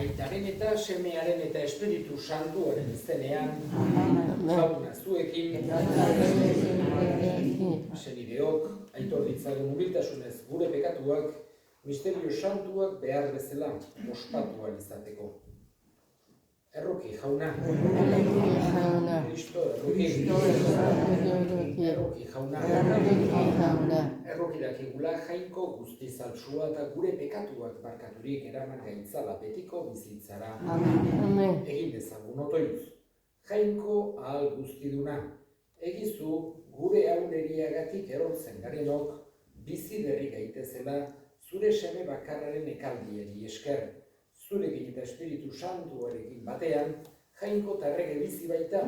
Aitaren eta semearen eta Espiritu Santuaren izenean, jauna zuekin, senideok, aitor ditzagun humiltasunez gure pekatuak, misterio santuak behar bezala ospatu ahal izateko. Erroki jauna, Kristo erroki jauna, erroki dakigula jainko guztizaltsua eta gure pekatuak barkaturik eraman gaitzala betiko bizitzara. Egin dezagun otoitz, jainko ahal guztiduna, egizu gure aurreriagatik erortzen garenok bizi berri gaitezela zure seme bakarraren ekaldiari esker. Zurekin eta Espiritu Santuarekin batean, jainko tarrege bizi baita,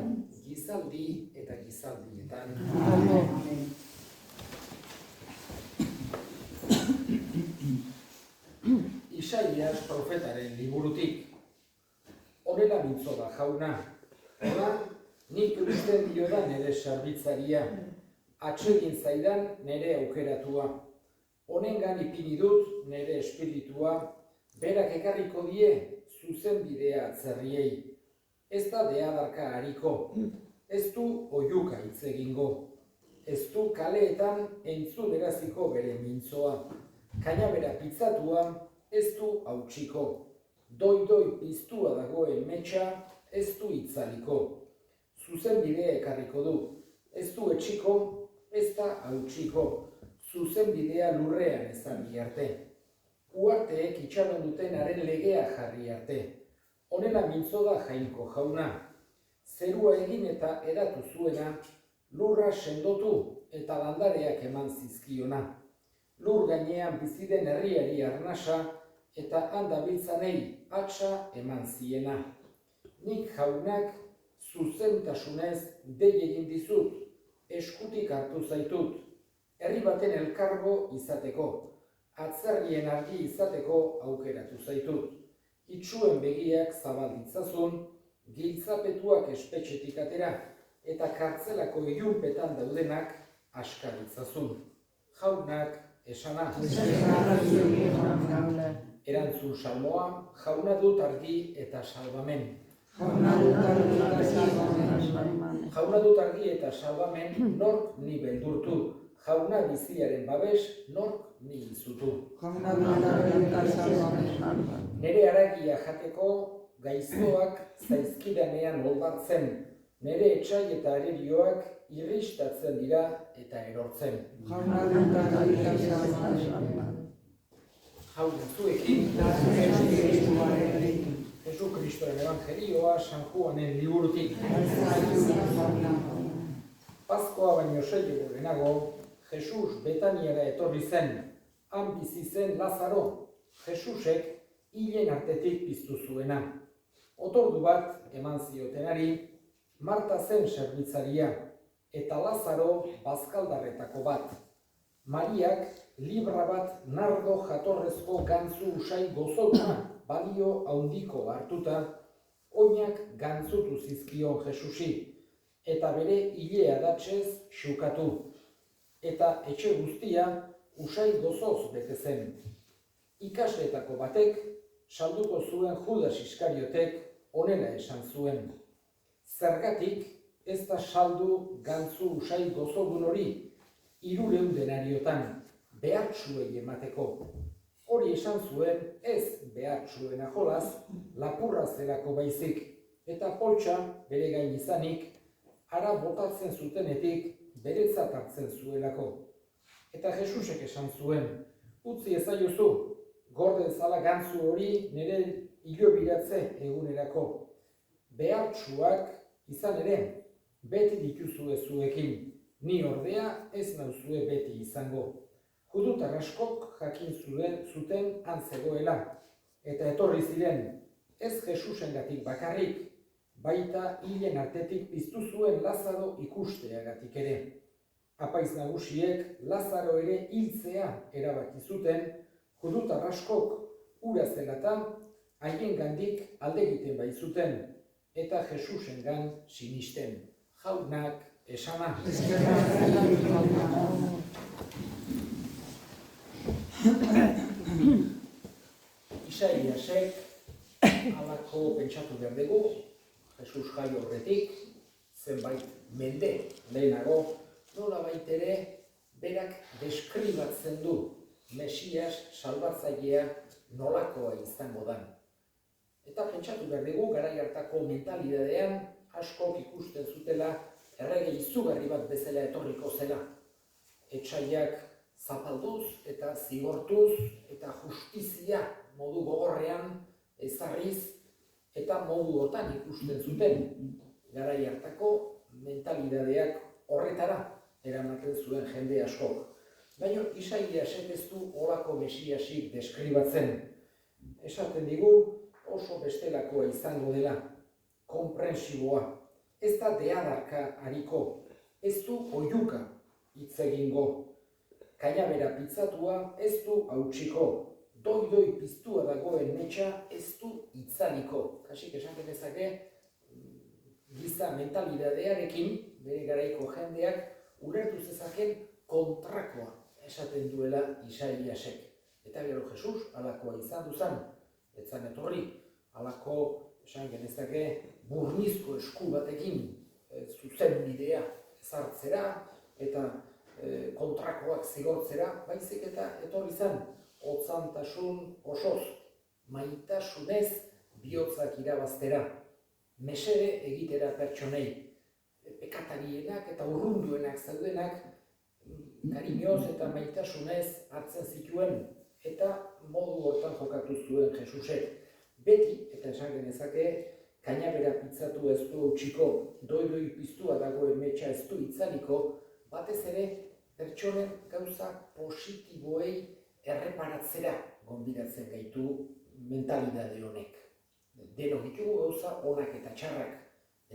gizaldi eta gizaldietan. Amen. Isaias profetaren liburutik. Horrela mintzo da jauna. Hora, nik usten dio da nire sarbitzaria. Atsegin zaidan nire aukeratua. Honengan ipini dut nire espiritua. Berak ekarriko die zuzen bidea atzerriei. Ez da deadarka hariko, ez du oiuka hitz egingo. Ez du kaleetan entzun eraziko bere mintzoa. Kainabera pizzatua ez du hautsiko. Doi piztua dagoen metxa ez du itzaliko. Zuzen bidea ekarriko du, ez du etxiko, ez da hautsiko. Zuzen bidea lurrean ezarri arte. Uarteek itxaron duten haren legea jarri arte. Honela mintzo da jainko jauna. Zerua egin eta eratu zuena, lurra sendotu eta landareak eman zizkiona. Lur gainean biziden herriari arnasa eta handabiltzanei atxa eman ziena. Nik jaunak zuzentasunez dei egin dizut, eskutik hartu zaitut, herri baten elkargo izateko. Atzerrien argi izateko aukeratu zaitut. Itsuen begiak zabal ditzazun, giltzapetuak espetxetik atera, eta kartzelako ilunpetan daudenak aska ditzazun. Jaunak esana. Erantzun salmoa, jauna dut argi eta salbamen. Jauna dut argi eta salbamen, nork ni beldurtu. Jauna biziaren babes, nork ni izutu. Nere haragia jateko gaiztoak zaizkidanean moldartzen, nere etxai eta arerioak irristatzen dira eta erortzen. Jauna zuekin, Jesu Kristoren Evangelioa San Juanen liburutik. Paskoa baino 6 egun lehenago, Jesus Betaniara etorri zen, han bizi zen Lazaro, Jesusek hilen artetik piztu zuena. Otordu bat eman ziotenari, Marta zen zerbitzaria, eta Lazaro bazkaldarretako bat. Mariak libra bat nardo jatorrezko gantzu usai gozoduna balio handiko hartuta, oinak gantzutu zizkion Jesusi, eta bere hilea datxez xukatu. Eta etxe guztia usai gozoz bete zen. Ikasleetako batek, salduko zuen Judas Iskariotek honela esan zuen. Zergatik ez da saldu gantzu usai gozodun hori 300 denariotan, behartsuei emateko. Hori esan zuen ez behartsuena jolaz, lapurra zelako baizik, eta poltsa bere gain izanik, hara botatzen zutenetik beretzat hartzen zuelako. Eta Jesusek esan zuen, utzi ezaiozu, gorde zala gantzu hori nire hilobiratze egunerako. Behartsuak izan ere, beti dituzue zuekin, ni ordea ez nauzue beti izango. Judutar askok jakin zuten han zegoela, eta etorri ziren, ez Jesusengatik bakarrik, baita hilen artetik piztu zuen Lazaro ikusteagatik ere. Apaiz nagusiek Lazaro ere hiltzea erabaki zuten, judutar askok ura zelatan haiengandik alde egiten baitzuten, eta Jesusengan sinisten. Jaunak esana. Isaiasek halako pentsatu behar dugu, Jesus jaio horretik, zenbait mende lehenago, nolabait ere berak deskribatzen du Mesias salbatzailea nolakoa izango dan. Eta pentsatu behar dugu, garai hartako mentalidadean askok ikusten zutela errege izugarri bat bezala etorriko zela. Etsaiak zapalduz eta zigortuz eta justizia modu gogorrean ezarriz eta modu hortan ikusten zuten. Garai hartako mentalidadeak horretara eramaten zuen jende askok. Baina Isaiasek ez du holako Mesiasik deskribatzen. Esaten digu oso bestelakoa izango dela, konprensiboa. Ez da deadarka hariko, ez du oihuka hitz egingo. Kainabera pitzatua ez du hautsiko, doi piztua dagoen metxa ez du itzaliko. Kasik esan genezake, giza mentalidadearekin, bere garaiko jendeak, ulertu zezaken kontrakoa esaten duela Isaiasek. Eta gero Jesus halakoa izan duzan, etzan etorri, halako esan genezake burnizko esku batekin zuzen bidea ezartzera eta kontrakoak zigortzera, baizik eta etorri zen hotzantasun osoz, maitasunez bihotzak irabaztera, mesede egitera pertsonei, pekatarienak eta urrunduenak zeudenak kariñoz eta maitasunez hartzen zituen eta modu hortan jokatu zuen Jesusek. Beti, eta esan genezake, kainabera pitzatu ez du hautsiko, doi piztua dagoen metxa ez du itzaliko, batez ere pertsonen gauza positiboei erreparatzera gonbidatzen gaitu mentalidade honek. Denok ditugu gauza onak eta txarrak,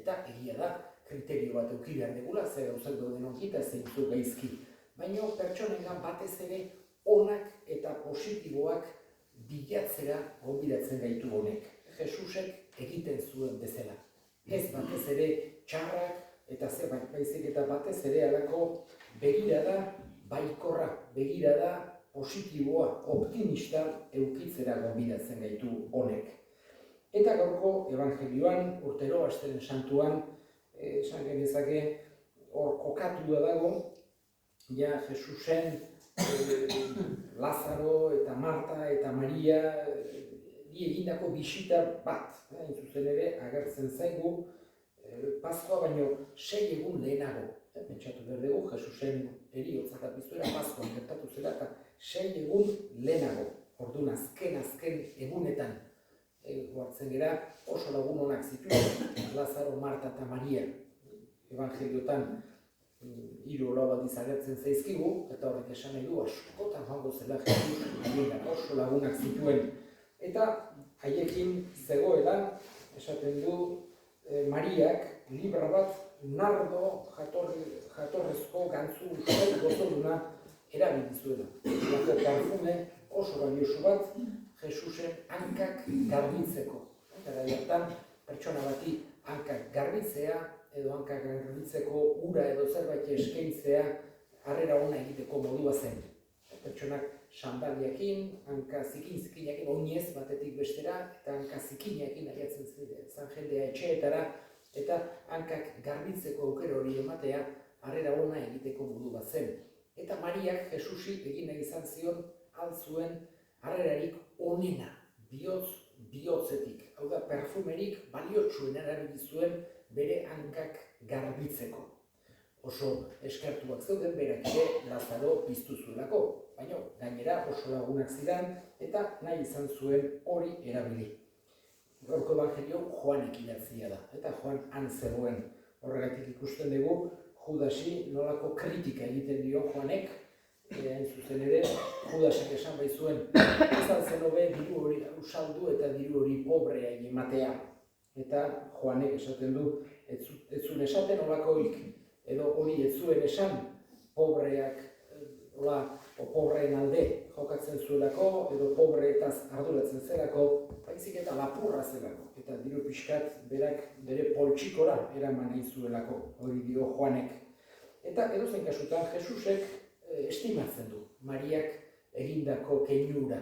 eta egia da, kriterio bat eduki behar degula, ze gauzak dauden onkita zeintzu gaizki. Baina pertsonengan batez ere onak eta positiboak bilatzera gonbidatzen gaitu honek. Jesusek egiten zuen bezala. Ez batez ere txarrak eta zerbait baizik eta batez ere halako begirada baikorra, begirada positiboa, optimista eukitzera gonbidatzen gaitu honek. Eta gaurko evangelioan, urtero, astelen santuan, esan genezake, hor kokatu da dago, ja Jesusen Lazaro eta Marta eta Maria egindako bisita bat, hain zuzen ere agertzen zaigu, Paskoa baino 6 egun lehenago. Pentsatu behar dugu, Jesusen heriotza eta piztuera Paskoan gertatu zela eta 6 egun lehenago. Orduan azken egunetan hartzen gara oso lagun onak zituen, Lazaro, Marta eta Maria. Evangeliotan 3 aldiz agertzen zaizkigu, eta horrek esan nahi du askotan joango zela Jesus oso lagunak zituen. Eta haiekin zegoela, esaten du, Mariak libra bat nardo jatorrezko gantzu usai gozoduna erabili zuela. Lako perfume oso balioso bat Jesusen hankak garbitzeko. Gara hartan pertsona bati hankak garbitzea edo hankak garbitzeko ura edo zerbait eskaintzea harrera ona egiteko modua zen. Pertsonak sandaliakin, hanka zikin-zikinakin oinez batetik bestera eta hanka zikinakin aiatzen zen jendea etxeetara eta hankak garbitzeko aukera hori ematea harrera ona egiteko modu bat zen. Eta Mariak Jesusi egin nahi izan zion altzuen harrerarik onena, bihotzetik. Hau da, perfumerik baliotsuen erabili zuen bere hankak garbitzeko. Oso eskertuak zeuden berak ere Lazaro piztu zuelako, baina gainera oso lagunak zidan eta nahi izan zuen hori erabili. Gaurko evangelio Joanek idatzia da, eta Joan han zegoen. Horregatik ikusten dugu Judasi nolako kritika egiten dio Joanek, hain zuzen ere, Judasek esan baizuen, izan zen hobe diru hori usaldu eta diru hori pobrea ematea. Eta Joanek esaten du, ez zuen esaten holakoik, edo hori ez zuen esan, pobreak, pobreen alde jokatzen zuelako, edo pobreetaz arduratzen zelako, baizik eta lapurra zelako. Eta diru pixkat berak bere poltsikora eraman nahi zuelako, hori dio Joanek. Eta edozein kasutan Jesusek estimatzen du Mariak egindako keinura.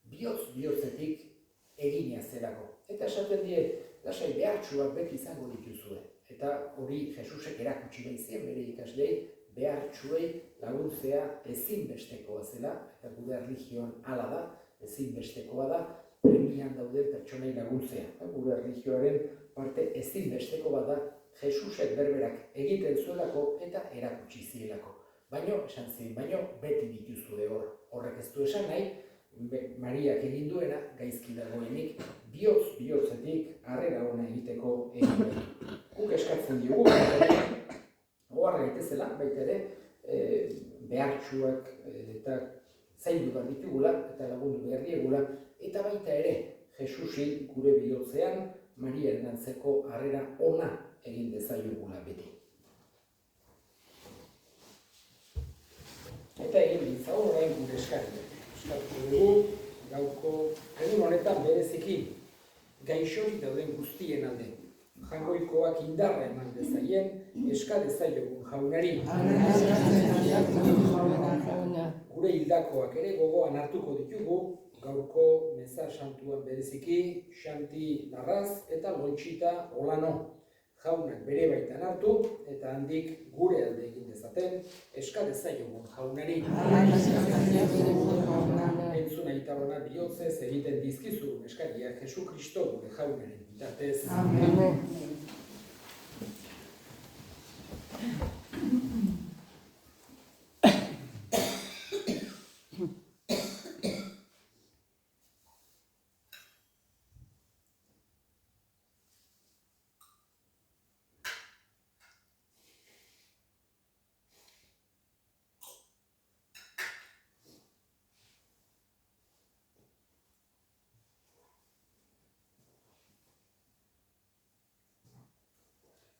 Bihotzetik egina zelako. Eta esaten die, lasai behartsuak beti izango dituzue. Eta hori Jesusek erakutsi behizien bere ikaslei, behartsuei laguntzea ezinbestekoa zela, eta gure erlijioan hala da, ezinbestekoa da, premian dauden pertsonei laguntzea. Gure erlijioaren parte ezinbesteko bat da, Jesusek berberak egiten zuelako eta erakutsi zielako. Baino, esan ziren, baino beti dituzue horrek ez du esan nahi, Mariak egin duena, gaizki dagoenik, bihotzetik harrera ona egiteko egin nahi. Guk eskatzen diogu, oharra gaitezela, baita ere, behartsuak eta zaindu behar ditugula, eta lagundu behar diegula, eta baita ere, Jesusi gure bihotzean, Mariaren antzeko harrera ona egin dezaiogula beti. Eta egin ditzagun orain gure eskaria. Eskatu dugu, gauko egun honetan bereziki gaixorik dauden guztien alde. Jangoikoak indarra eman dezaien, eska dezaiogun jaunari. Gure hildakoak ere gogoan hartuko ditugu, gaurko meza santuan bereziki, Xanti Larraz eta Loitxita Olano. Jaunak bere baitan hartu eta handik gure alde egin dezaten, eska dezaiogun jaunari. Entzuna itabona bihotzez egiten dizkizu eskaria Jesu Kristo gure jaunaren bitartez. Amen.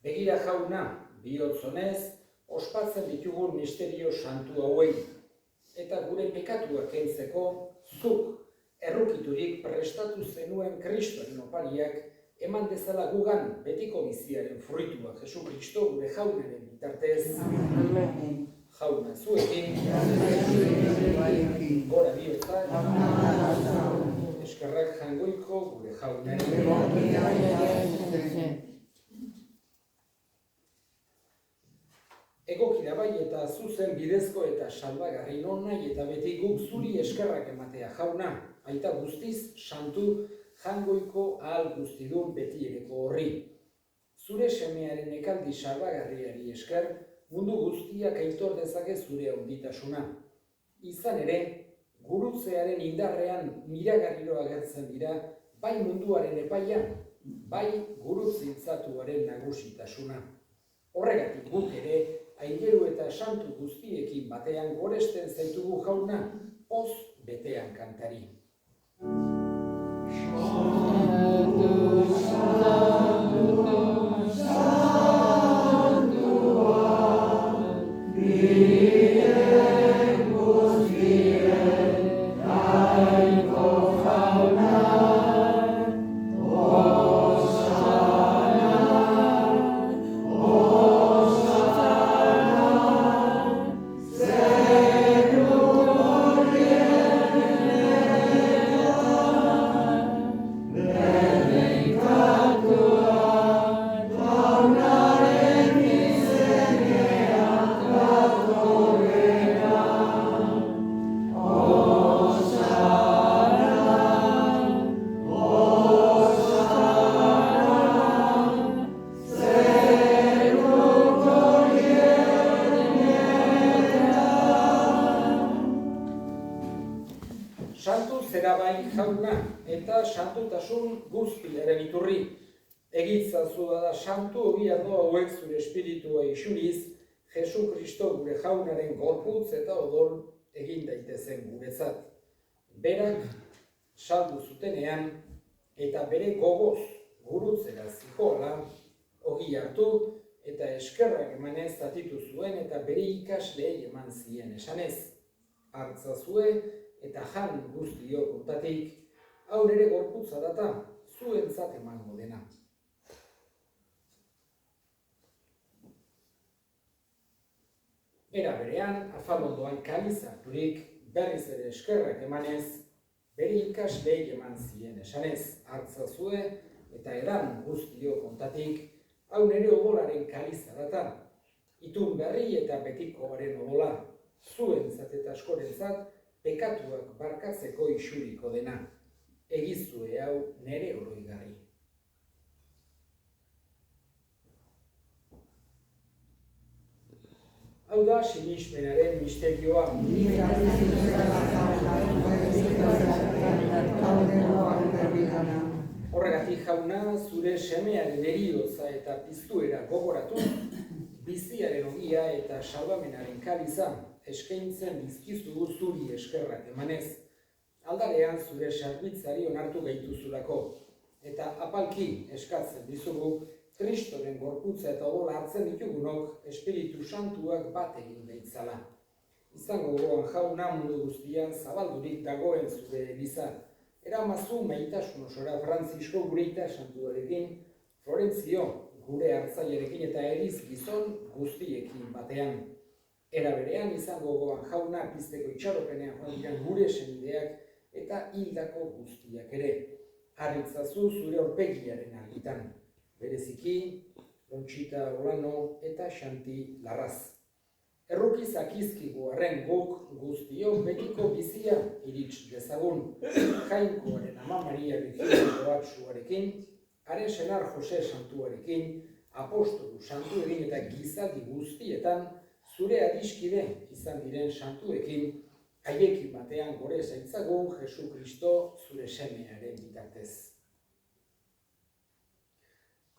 Begira jauna, bihotzonez, ospatzen ditugun misterio santu hauei, eta gure pekatuak kentzeko, zuk errukiturik prestatu zenuen Kristoren opariak eman dezala gugan betiko biziaren fruitua Jesu Kristo gure jaunaren bitartez. Amen. Jauna zuekin, gora bihotza, eskerrak jangoiko gure jaunaren. Egokira bai eta zuzen bidezko eta salbagarri non nahi eta beti guk zuri eskerrak ematea jauna, aita guztiz santu jangoiko ahal guztidun beti ereko horri. Zure semearen ekaldi salbagarriari esker, mundu guztiak aitor dezake zure handitasuna. Izan ere, gurutzearen indarrean miragarriro agertzen dira, bai munduaren epaian, bai gurutziltzatuaren nagusitasuna. Horregatik guk ere, aingeru eta santu guztiekin batean goresten zaitugu jauna, poz betean kantari. Santutasun guztiaren iturri. Egitzazu da santu ogia doa hauek zure espiritua isuriz, Jesu Kristo gure jaunaren gorputz eta odol egin daitezen guretzat. Berak saldu zutenean eta bere gogoz gurutzera zihoala, ogi hartu eta eskerrak emanez zatitu zuen eta bere ikasleei eman zien esanez. Hartzazue eta jan guztio kontatik, hau nere gorputza data, zuentzat emango dena. Era berean, afalondoan kaliz harturik, berriz ere eskerrak emanez, Bere ikasleei eman zien esanez, hartzazue eta edan guztio kontatik, hau nere odolaren kaliza data, itun berri eta betikoaren odola, zuentzat eta askorentzat, pekatuak barkatzeko isuriko dena, egizue hau nere oroigarri. Hau da sinismenaren misterioa. Horregatik jauna, zure semearen heriotza eta piztuera gogoratu, biziaren ogia eta salbamenaren kaliza eskaintzen dizkizugu zuri eskerrak emanez. Aldarean zure sarbitzari onartu gaituzulako, eta apalki eskatzen dizugu Kristoren gorputza eta odola hartzen ditugunok Espiritu Santuak bat egin deitzala. Izango gogoan jauna mundu guztian zabaldurik dagoen zure eliza. Eramazu maitasun osora Frantzisko Gureita Santuarekin, Florentzio gure hartzailerekin eta eriz gizon guztiekin batean. Era berean izango gogoan jauna pizteko itxaropenean joan diren gure senideak eta hildako guztiak ere. Harritzazu zure aurpegiaren argitan. Bereziki, Lonchita Olano eta Xanti Larraz. Erruki zakizkigu arren guk guztiok betiko bizia irits dezagun. Jainkoaren ama Maria Virgilio suarekin, haren senar Jose Santuarekin, apostolu santuekin eta gizaldi guztietan, zure adiskide izan diren santuekin, haiekin batean gore zaitzagun Jesu Kristo zure semearen bitartez.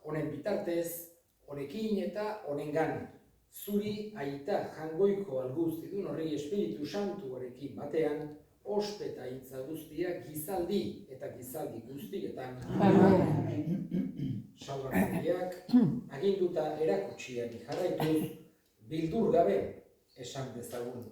Honen bitartez, honekin eta honengan, zuri aita jangoiko alguztidun horri Espiritu Santuarekin batean, ospeta hitza guztiak gizaldi eta gizaldi guztietan. Salbatzaileak, aginduta erakutsiari jarraituz, bildur gabe esan dezagun.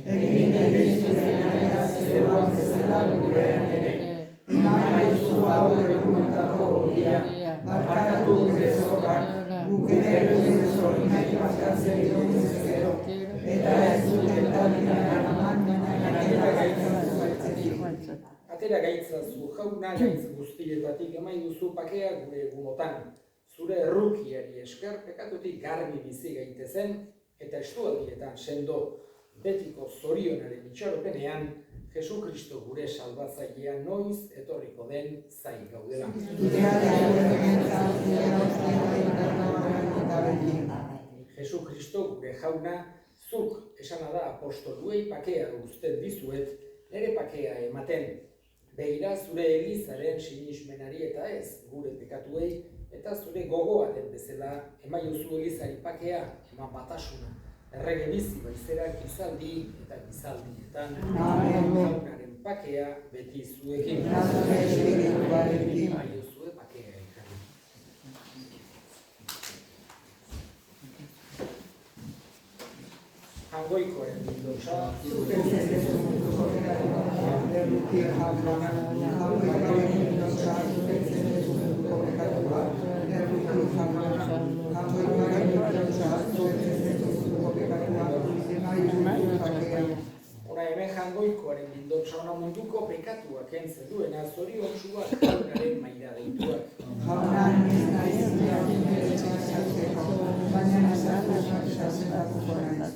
Egin egizunera zeroan bezala gurean ere, eman aizu hau egumentako horia, barkatu gure zorrak, guk ere gure zorri nahi barkatzen dugu zero, eta ez duten talinaren atera gaitzazu gaitzetik. Atera gaitzazu jauna gaitz guztietatik emai duzu pakea gure egunotan, zure errukiari esker pekatutik garbi bizi gaitezen, eta estualdietan sendo, betiko zorionaren itxaropenean, Jesu Kristo gure salbatzailea noiz etorriko den zain gaudela. Jesu Kristo gure jauna, zuk esana da apostoluei pakea uzten dizuet, nere pakea ematen. Begira zure elizaren sinismenari eta ez gure pekatuei, eta zure gogoa den bezala emaiozu elizari pakea eman batasuna. Errege bizi baizera gizaldi eta gizaldietan jaunaren pakea beti zuekin. Aiozue pakea ekarri. Jangoikoaren bildotza, Ona hemen jangoikoaren bildotza ona munduko pekatuak entzen duena zoriontsuak jaunaren maila deituak. Jaunan ez naiz baina nazarrak sasentatuko naiz.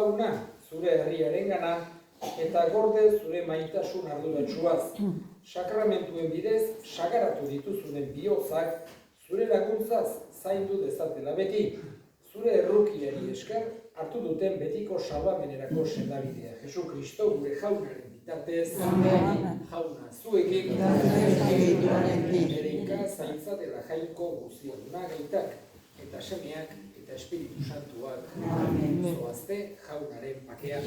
jauna zure herriarengana eta gorde zure maitasun arduratsuaz. Sakramentuen bidez sagaratu dituzunen bihotzak zure laguntzaz zaindu dezatela beti. Zure errukiari esker hartu duten betiko salbamenerako sendabidea. Jesu Kristo gure jaunaren bitartez. Jauna zuekin erika zaintzatela jainko guztiaduna gaitak eta semeak eta Espiritu Santuak zoazte jaunaren pakean.